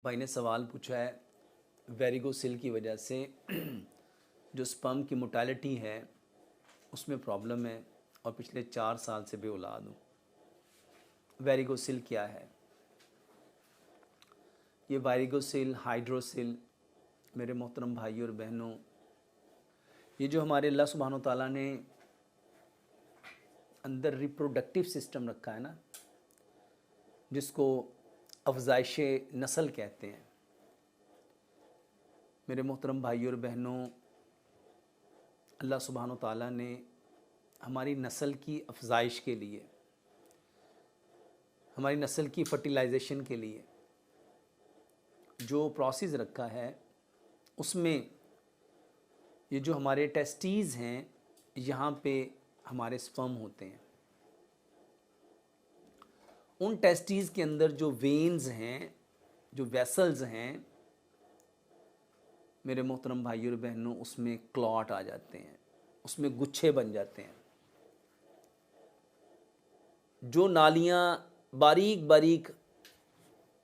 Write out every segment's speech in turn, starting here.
भाई ने सवाल पूछा है, वेरिगोसिल की वजह से जो स्पर्म की मोटालिटी है उसमें प्रॉब्लम है और पिछले 4 साल से बे औलाद हूँ। वेरिगोसिल क्या है? ये वेरिगोसिल, हाइड्रोसिल, मेरे मोहतरम भाइयों और बहनों, ये जो हमारे अल्लाह सुब्हानो ताला ने अंदर रिप्रोडक्टिव सिस्टम रखा है ना, जिसको अफजाइश नस्ल कहते हैं। मेरे मोहतरम भाइयों और बहनों, अल्लाह सुब्हानो ताला ने हमारी नस्ल की अफजाइश के लिए, हमारी नस्ल की फर्टिलाइजेशन के लिए जो प्रोसेस रखा है, उसमें ये जो हमारे टेस्टीज़ हैं, यहाँ पे हमारे स्पर्म होते हैं। उन टेस्टीज़ के अंदर जो वेन्स हैं, जो वेसल्स हैं, मेरे मोहतरम भाइयों और बहनों, उसमें क्लॉट आ जाते हैं, उसमें गुच्छे बन जाते हैं। जो नालियाँ बारीक बारीक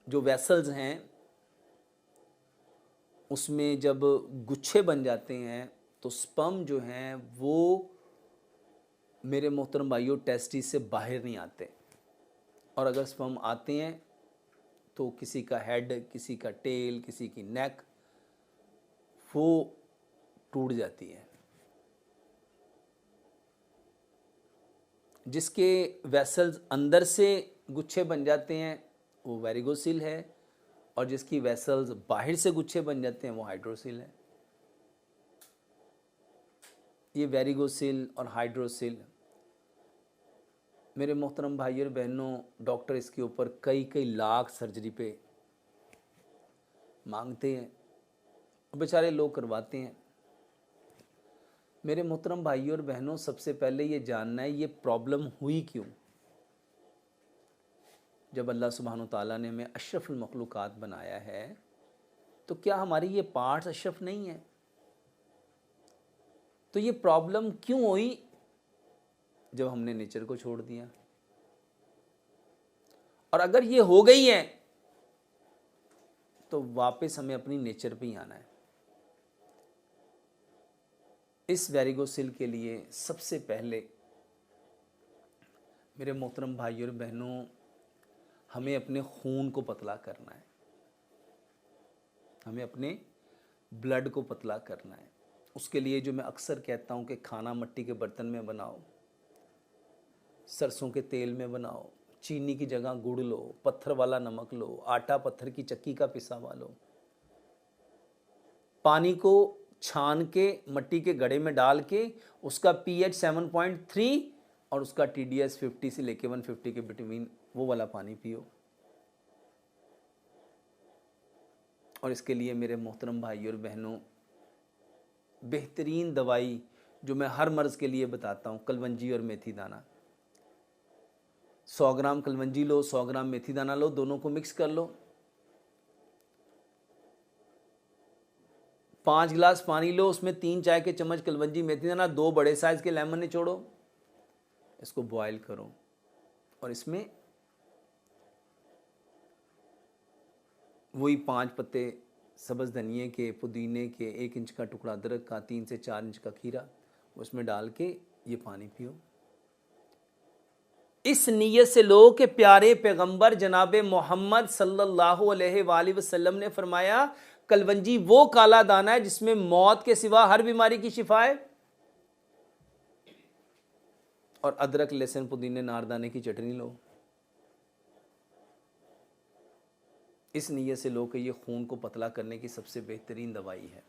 जो वेसल्स हैं, उसमें जब गुच्छे बन जाते हैं तो स्पर्म जो हैं वो मेरे मोहतरम भाइयों टेस्टिस से बाहर नहीं आते। और अगर स्पर्म आते हैं तो किसी का हेड, किसी का टेल, किसी की नेक वो टूट जाती है। जिसके वेसल्स अंदर से गुच्छे बन जाते हैं वो वेरिगोसिल है, और जिसकी वेसल्स बाहर से गुच्छे बन जाते हैं वो हाइड्रोसिल है। ये वेरिगोसिल और हाइड्रोसिल, मेरे मोहतरम भाइयों और बहनों, डॉक्टर इसके ऊपर कई कई लाख सर्जरी पे मांगते हैं, बेचारे लोग करवाते हैं। मेरे मोहतरम भाइयों और बहनों, सबसे पहले ये जानना है ये प्रॉब्लम हुई क्यों। जब अल्लाह सुब्हानो ताला ने हमें अशरफुल मखलूक़ात बनाया है तो क्या हमारी ये पार्ट्स अशरफ नहीं है? तो ये प्रॉब्लम क्यों हुई जब हमने नेचर को छोड़ दिया? और अगर ये हो गई है तो वापस हमें अपनी नेचर पे ही आना है। इस वेरिगोसिल के लिए सबसे पहले मेरे मोहतरम भाइयों और बहनों, हमें अपने खून को पतला करना है, हमें अपने ब्लड को पतला करना है। उसके लिए जो मैं अक्सर कहता हूँ कि खाना मिट्टी के बर्तन में बनाओ, सरसों के तेल में बनाओ, चीनी की जगह गुड़ लो, पत्थर वाला नमक लो, आटा पत्थर की चक्की का पिसा हुआ लो, पानी को छान के मिट्टी के घड़े में डाल के उसका पीएच 7.3 और उसका टीडीएस 50 से लेके 150 के बिटवीन वो वाला पानी पियो। और इसके लिए मेरे मोहतरम भाइयों और बहनों, बेहतरीन दवाई जो मैं हर मर्ज़ के लिए बताता हूँ, कलवंजी और मेथी दाना। 100 ग्राम कलवंजी लो, 100 ग्राम मेथी दाना लो, दोनों को मिक्स कर लो, 5 गिलास पानी लो, उसमें 3 चाय के चम्मच कलवंजी मेथी दाना, 2 बड़े साइज के लेमन निचोड़ो, इसको बॉयल करो और इसमें वही 5 पत्ते सब्ज़ धनिए के, पुदीने के, 1 इंच का टुकड़ा अदरक का, 3 से 4 इंच का खीरा, उसमें डाल के ये पानी पियो। इस नीयत से लो कि प्यारे पैगंबर जनाब मोहम्मद सल्लल्लाहु अलैहि वसल्लम ने फरमाया, कलवंजी वो काला दाना है जिसमें मौत के सिवा हर बीमारी की शिफा है। और अदरक, लहसुन, पुदीने, नारदाने की चटनी लो। इस नीयत से लो कि ये खून को पतला करने की सबसे बेहतरीन दवाई है।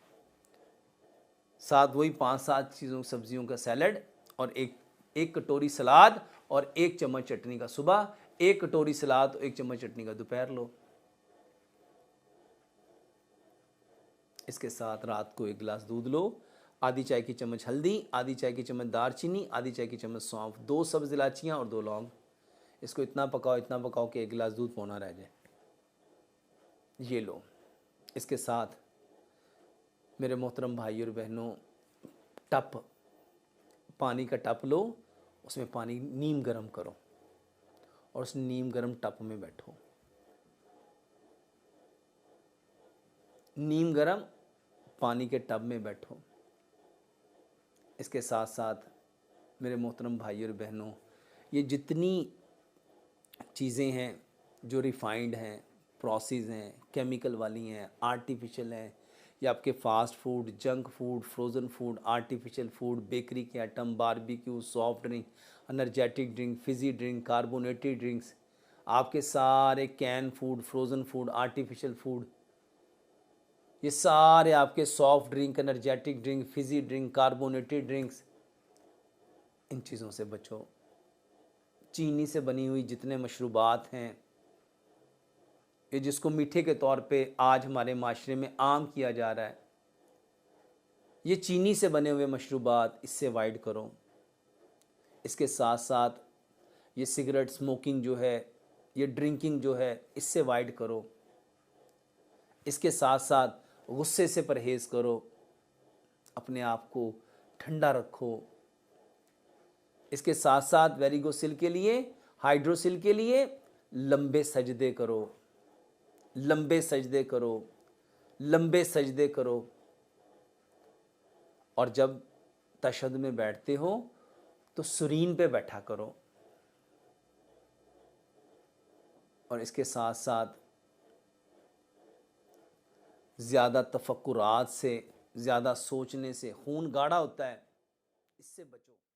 साथ वही 5-7 चीज़ों सब्जियों का सैलड और एक कटोरी सलाद और 1 चम्मच चटनी का सुबह, 1 कटोरी सलाद और 1 चम्मच चटनी का दोपहर लो। इसके साथ रात को 1 गिलास दूध लो, आधी चाय की चम्मच हल्दी, आधी चाय की चम्मच दारचीनी, आधी चाय की चम्मच सौंफ, 2 सब्ज़ इलायचियाँ और 2 लौंग। इसको इतना पकाओ कि 1 गिलास दूध पौना रह जाए। ये लो। इसके साथ मेरे मोहतरम भाइयों और बहनों, टप, पानी का टप लो, उसमें पानी नीम गर्म करो और उस नीम गर्म टप में बैठो। नीम गरम पानी के टब में बैठो। इसके साथ साथ मेरे मोहतरम भाई और बहनों, ये जितनी चीज़ें हैं जो रिफाइंड हैं, प्रोसेस हैं, केमिकल वाली हैं, आर्टिफिशियल हैं, या आपके fast food, junk food, frozen food, artificial food, bakery के item, barbecue, soft drink, energetic drink, fizzy drink, carbonated drinks, आपके सारे can food, frozen food, artificial food, ये सारे आपके soft drink, energetic drink, fizzy drink, carbonated drinks, इन चीज़ों से बचो। चीनी से बनी हुई जितने मशरूबात हैं, ये जिसको मीठे के तौर पे आज हमारे माशरे में आम किया जा रहा है, ये चीनी से बने हुए मशरूबात, इससे अवॉइड करो। इसके साथ साथ ये सिगरेट स्मोकिंग जो है, ये ड्रिंकिंग जो है, इससे अवॉइड करो। इसके साथ साथ गुस्से से परहेज़ करो, अपने आप को ठंडा रखो। इसके साथ साथ वेरिगोसिल के लिए, हाइड्रोसिल के लिए लंबे सजदे करो, लंबे सजदे करो, लंबे सजदे करो। और जब तशहद में बैठते हो तो सुरीन पे बैठा करो। और इसके साथ साथ ज़्यादा तफक्कुरात से, ज़्यादा सोचने से खून गाढ़ा होता है, इससे बचो।